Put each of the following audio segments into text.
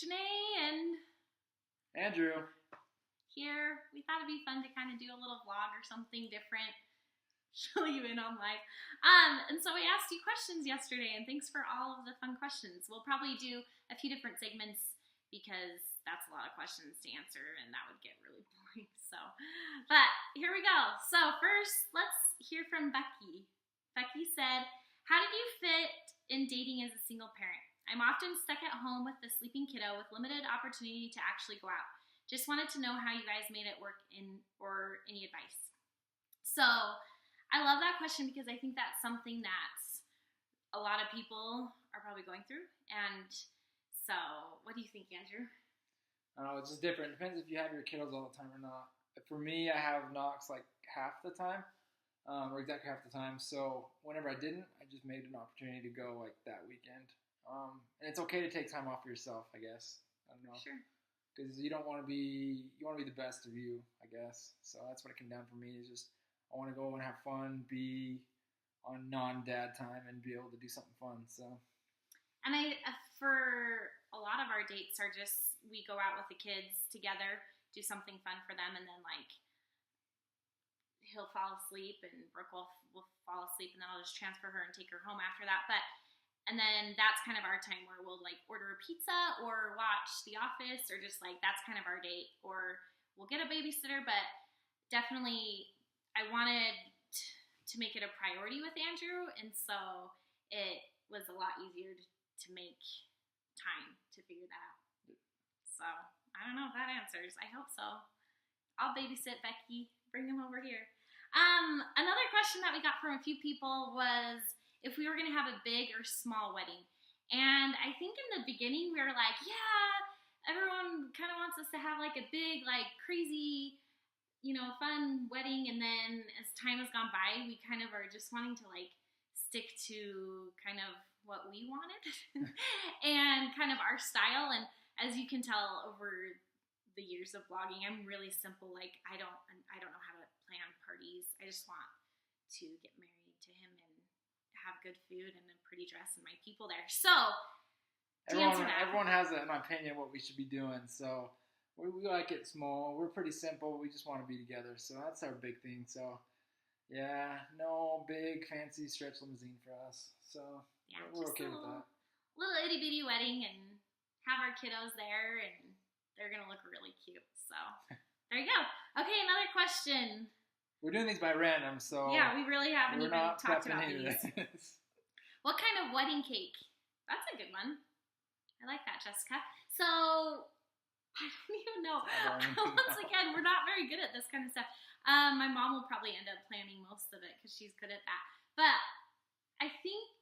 Janae and Andrew. here. We thought it'd be fun to kind of do a little vlog or something different, show you in on life. And so we asked you questions yesterday, and thanks for all of the fun questions. We'll probably do a few different segments because that's a lot of questions to answer, and that would get really boring. But here we go. So first, let's hear from Becky. Becky said, "How did you fit in dating as a single parent? I'm often stuck at home with the sleeping kiddo with limited opportunity to actually go out. Just wanted to know how you guys made it work or any advice." So I love that question because I think that's something that a lot of people are probably going through. And so what do you think, Andrew? I don't know, it's just different. It depends if you have your kiddos all the time or not. For me, I have Knox like half the time, or exactly half the time. So whenever I didn't, I just made an opportunity to go like that weekend. And it's okay to take time off for yourself, I guess. I don't know. Sure. Because you want to be the best of you, I guess. So that's what it came down for me. Is just I want to go and have fun, be on non-dad time, and be able to do something fun. So. And for a lot of our dates are just we go out with the kids together, do something fun for them, and then like he'll fall asleep and Brooke will fall asleep, and then I'll just transfer her and take her home after that. And then that's kind of our time where we'll like order a pizza or watch The Office or just like that's kind of our date. Or we'll get a babysitter, but definitely I wanted to make it a priority with Andrew, and so it was a lot easier to make time to figure that out. So I don't know if that answers. I hope so. I'll babysit Becky. Bring him over here. Another question that we got from a few people was if we were going to have a big or small wedding. And I think in the beginning we were like, yeah, everyone kind of wants us to have like a big, like crazy, fun wedding. And then as time has gone by, we kind of are just wanting to like stick to kind of what we wanted and kind of our style. And as you can tell over the years of blogging, I'm really simple. Like I don't know how to plan parties. I just want to get married to him and have good food and a pretty dress and my people there. So everyone has an opinion what we should be doing. So we like it small. We're pretty simple. We just want to be together. So that's our big thing. So yeah, no big fancy stretch limousine for us. So yeah, we're okay with that. Little itty bitty wedding and have our kiddos there and they're gonna look really cute. So there you go. Okay, another question. We're doing these by random, so yeah, we really haven't even talked about these. What kind of wedding cake? That's a good one. I like that, Jessica. So I don't even know. Once again, we're not very good at this kind of stuff. My mom will probably end up planning most of it because she's good at that. But I think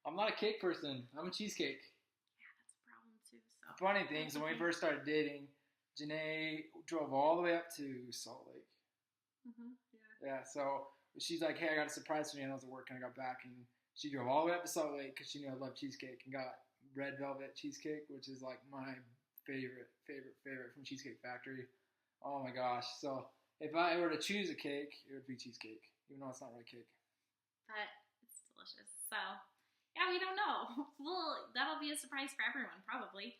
I'm not a cake person. I'm a cheesecake. Yeah, that's a problem too. So funny thing, so when we first started dating, Janae drove all the way up to Salt Lake. Mm-hmm. Yeah, so she's like, hey, I got a surprise for you. And I was at work and I got back and she drove all the way up to Salt Lake because she knew I love cheesecake and got red velvet cheesecake, which is like my favorite from Cheesecake Factory. Oh my gosh. So if I were to choose a cake, it would be cheesecake, even though it's not really cake. But it's delicious. So yeah, we don't know. Well, that'll be a surprise for everyone, probably.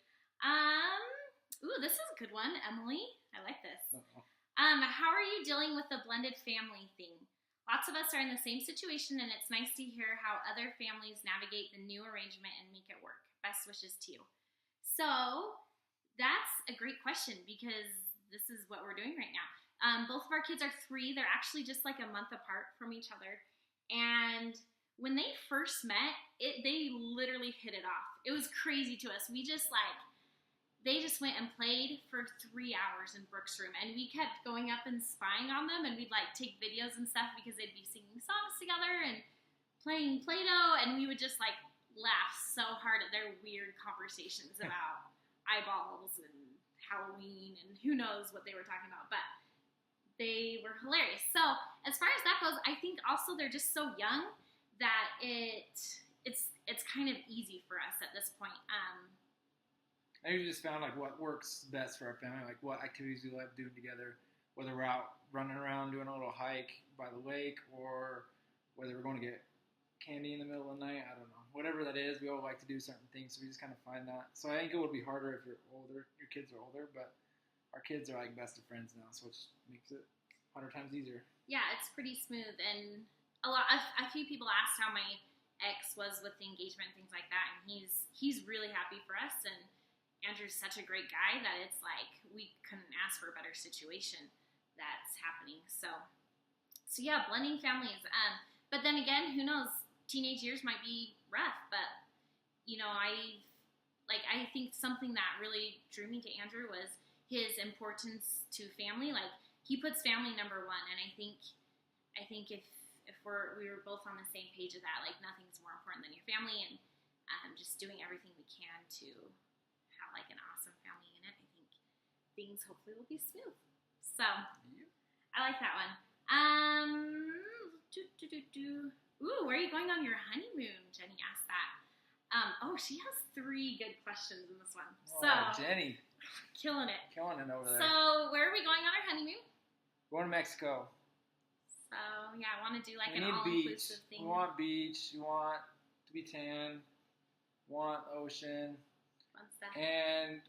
Ooh, this is a good one, Emily. I like this. Uh-oh. How are you dealing with the blended family thing? Lots of us are in the same situation, and it's nice to hear how other families navigate the new arrangement and make it work. Best wishes to you. So that's a great question because this is what we're doing right now. Both of our kids are 3. They're actually just like a month apart from each other. And when they first met, they literally hit it off. It was crazy to us. They just went and played for 3 hours in Brooke's room, and we kept going up and spying on them, and we'd like take videos and stuff because they'd be singing songs together and playing Play-Doh, and we would just like laugh so hard at their weird conversations about eyeballs and Halloween and who knows what they were talking about, but they were hilarious. So as far as that goes, I think also they're just so young that it's kind of easy for us at this point. I usually just found like what works best for our family, like what activities we love doing together, whether we're out running around doing a little hike by the lake or whether we're going to get candy in the middle of the night. I don't know. whatever that is, we all like to do certain things, so we just kind of find that. So I think it would be harder if you're older, your kids are older, but our kids are like best of friends now, so it makes it 100 times easier. Yeah, it's pretty smooth, and a few people asked how my ex was with the engagement, things like that, and he's really happy for us, and Andrew's such a great guy that it's like we couldn't ask for a better situation that's happening. So yeah, blending families. But then again, who knows? Teenage years might be rough, but I think something that really drew me to Andrew was his importance to family. Like, he puts family number one, and I think if we were both on the same page of that, like, nothing's more important than your family, and just doing everything we can to have like an awesome family unit. I think things hopefully will be smooth. So I like that one. Ooh, where are you going on your honeymoon? Jenny asked that. She has 3 good questions in this one. So Jenny, killing it over there. So where are we going on our honeymoon? Going to Mexico. So yeah, I want to do like we an all-inclusive beach. thing. We want beach. We want to be tan. Want ocean. Fun stuff. And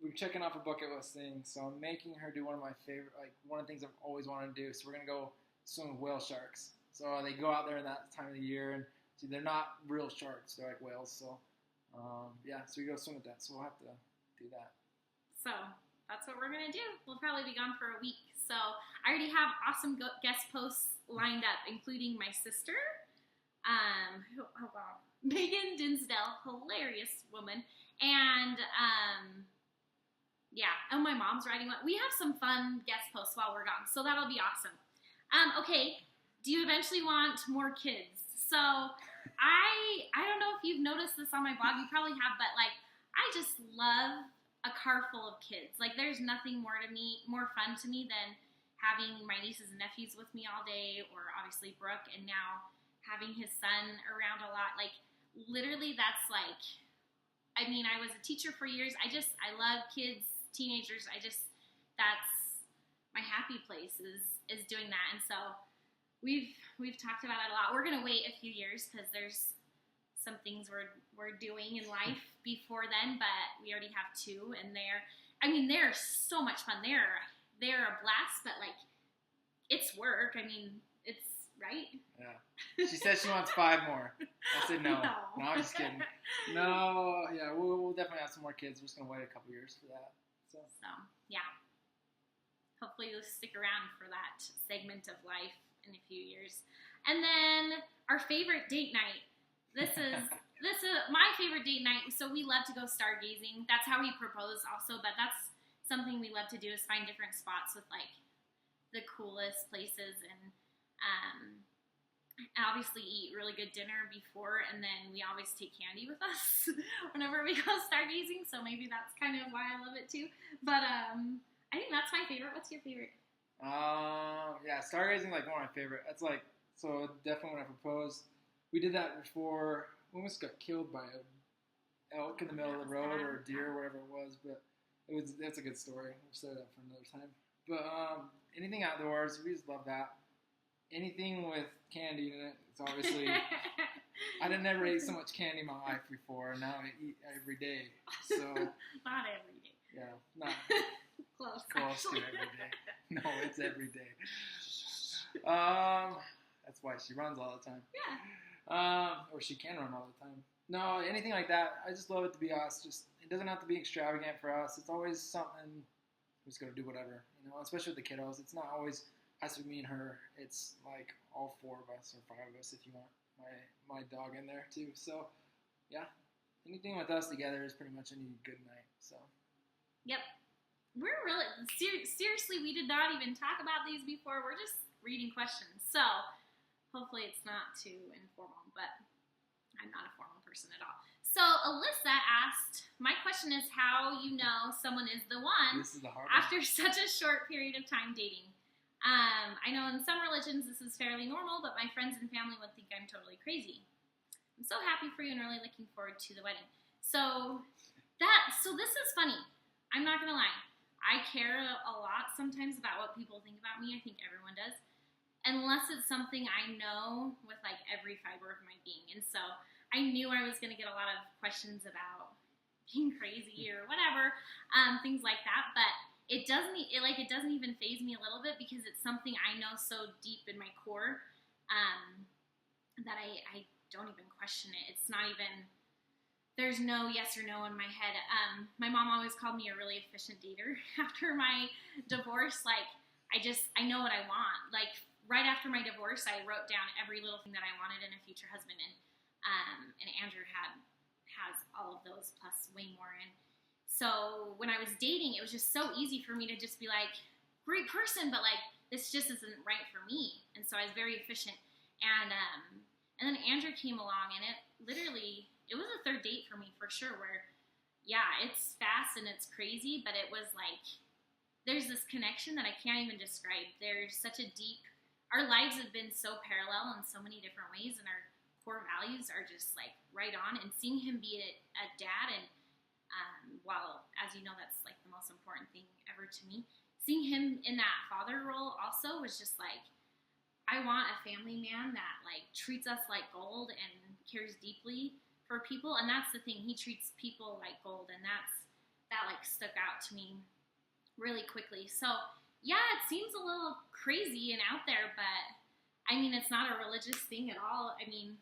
we're checking off a bucket list thing. So I'm making her do one of my favorite, like one of the things I've always wanted to do. So we're gonna go swim with whale sharks. So they go out there in that time of the year, and see, they're not real sharks; they're like whales. So so we go swim with that. So we'll have to do that. So that's what we're gonna do. We'll probably be gone for a week. So I already have awesome guest posts lined up, including my sister, Megan Dinsdale, hilarious woman, and my mom's writing one. We have some fun guest posts while we're gone, so that'll be awesome. Okay, do you eventually want more kids? So I don't know if you've noticed this on my blog. You probably have, but like, I just love a car full of kids. Like, there's nothing more fun to me than having my nieces and nephews with me all day, or obviously Brooke, and now having his son around a lot. Like, literally, that's like, I mean, I was a teacher for years. I love kids, teenagers. That's my happy place is doing that. And so we've talked about it a lot. We're gonna wait a few years because there's some things we're doing in life before then, but we already have 2, and they're so much fun. They're a blast, but like, it's work. I mean, it's right. Yeah. She said she wants 5 more. I said no. No, I'm just kidding. No, yeah, we'll definitely have some more kids. We're just gonna wait a couple years for that. So yeah. Hopefully you'll stick around for that segment of life in a few years. And then our favorite date night. This is my favorite date night. So we love to go stargazing. That's how he proposed also, but that's something we love to do, is find different spots with like the coolest places, and obviously eat really good dinner before, and then we always take candy with us whenever we go stargazing. So maybe that's kind of why I love it too. But I think that's my favorite. What's your favorite? Stargazing, like, one of my favorite. That's like, so definitely when I proposed, we did that before. We almost got killed by an elk in the middle of the road, or a deer, or whatever it was. But that's a good story. We'll set it up for another time. But anything outdoors, we just love that. Anything with candy in it, it's obviously. I never ate so much candy in my life before, and now I eat every day. So not every day. Yeah, not close to every day. No, it's every day. That's why she runs all the time. Yeah. Or she can run all the time. No, anything like that. I just love it to be us. It doesn't have to be extravagant for us. It's always something. We're just gonna do whatever, especially with the kiddos. It's not always has to be me and her. It's like all 4 of us or 5 of us if you want my dog in there too. So yeah, anything with us together is pretty much any good night. So. Yep. We're really seriously. We did not even talk about these before. We're just reading questions. So hopefully it's not too informal, but I'm not a formal person at all. So Alyssa asked, my question is how you know someone is the one this is the hard after such a short period of time dating. I know in some religions this is fairly normal, but my friends and family would think I'm totally crazy. I'm so happy for you and really looking forward to the wedding. So this is funny. I'm not gonna lie. I care a lot sometimes about what people think about me. I think everyone does. Unless it's something I know with like every fiber of my being. And so I knew I was going to get a lot of questions about being crazy or whatever, things like that. But it doesn't even faze me a little bit because it's something I know so deep in my core that I don't even question it. It's not even, there's no yes or no in my head. My mom always called me a really efficient dater after my divorce. Like, I know what I want. Like, right after my divorce, I wrote down every little thing that I wanted in a future husband, and Andrew has all of those plus way more. And so when I was dating, it was just so easy for me to just be like, great person, but like this just isn't right for me. And so I was very efficient. And then Andrew came along, and it was a third date for me for sure. Where yeah, it's fast and it's crazy, but it was like there's this connection that I can't even describe. There's such a deep. Our lives have been so parallel in so many different ways, and our core values are just like right on. And seeing him be a dad, and while as you know that's like the most important thing ever to me, seeing him in that father role also was just like, I want a family man that like treats us like gold and cares deeply for people. And that's the thing, he treats people like gold, and that like stuck out to me really quickly. So yeah, it seems a little crazy and out there, but I mean, it's not a religious thing at all. I mean,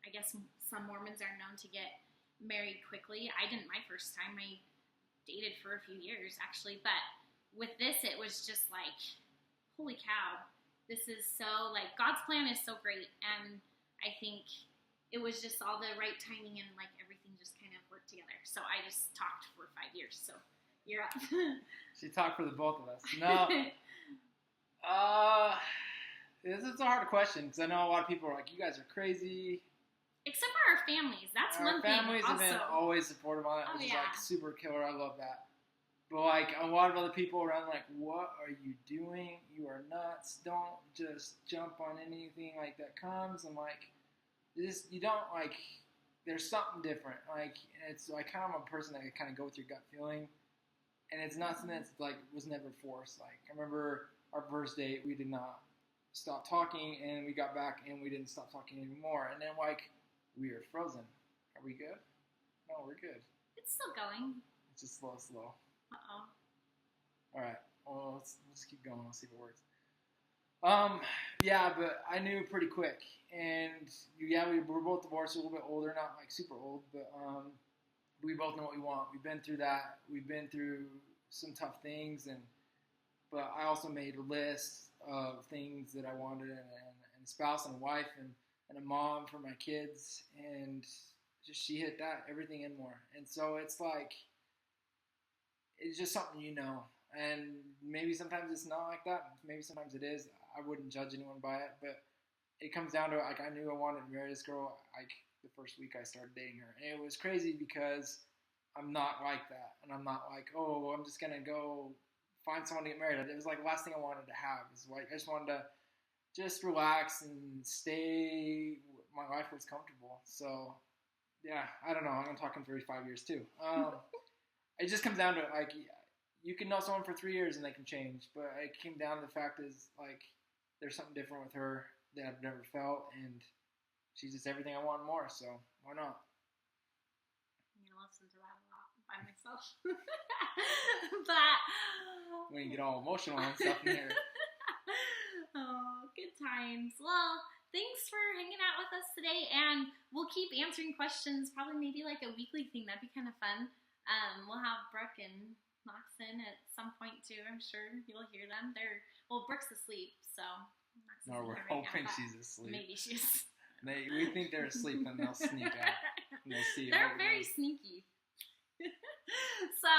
I guess some Mormons are known to get married quickly. I didn't my first time. I dated for a few years, actually. But with this, it was just like, holy cow. This is so, like, God's plan is so great. And I think it was just all the right timing, and, like, everything just kind of worked together. So I just talked for 5 years. So you're up. She talked for the both of us. No. This is a hard question because I know a lot of people are like, you guys are crazy. Except for our families. That's one thing. Our families have been always supportive on it, which is like super killer. I love that. But like a lot of other people around, like, what are you doing? You are nuts. Don't just jump on anything like that comes. And like, this, you don't like. There's something different. Like, it's like kind of a person that can kind of go with your gut feeling, and it's not something that's like was never forced. Like, I remember our first date, we did not stop talking, and we got back, and we didn't stop talking anymore. And then like, we are frozen. Are we good? No, we're good. It's still going. It's just slow. Uh-oh. All right. Well, let's keep going. Let's see if it works. Yeah, but I knew pretty quick. And yeah, we were both divorced, a little bit older, not like super old, but we both know what we want. We've been through that. We've been through some tough things, but I also made a list of things that I wanted, and a spouse and a wife and a mom for my kids, and just she hit that, everything and more. And so it's like, it's just something you know. And maybe sometimes it's not like that. Maybe sometimes it is. I wouldn't judge anyone by it, but it comes down to, like, I knew I wanted to marry this girl, like, the first week I started dating her. And it was crazy because I'm not like that. And I'm not like, oh, I'm just going to go find someone to get married. It was like the last thing I wanted to have. It was like, I just wanted to just relax and stay. My life was comfortable. So, yeah, I don't know. I'm talking 35 years too. It just comes down to, like, you can know someone for 3 years and they can change. But it came down to the fact is, like, there's something different with her that I've never felt. And she's just everything I want and more. So, why not? I'm going to listen to that a lot by myself. But when you get all emotional and stuff in here. Oh, good times. Well, thanks for hanging out with us today, and we'll keep answering questions, probably maybe like a weekly thing. That'd be kind of fun. We'll have Brooke and Moxon at some point too. I'm sure you'll hear them. Brooke's asleep, so Moxon's no, we're hoping she's asleep. Maybe she's. We think they're asleep, and they'll sneak out. And they'll see. They're very sneaky. So,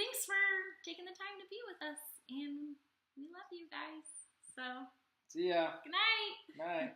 thanks for taking the time to be with us, and we love you guys. So, see ya. Good night. Night.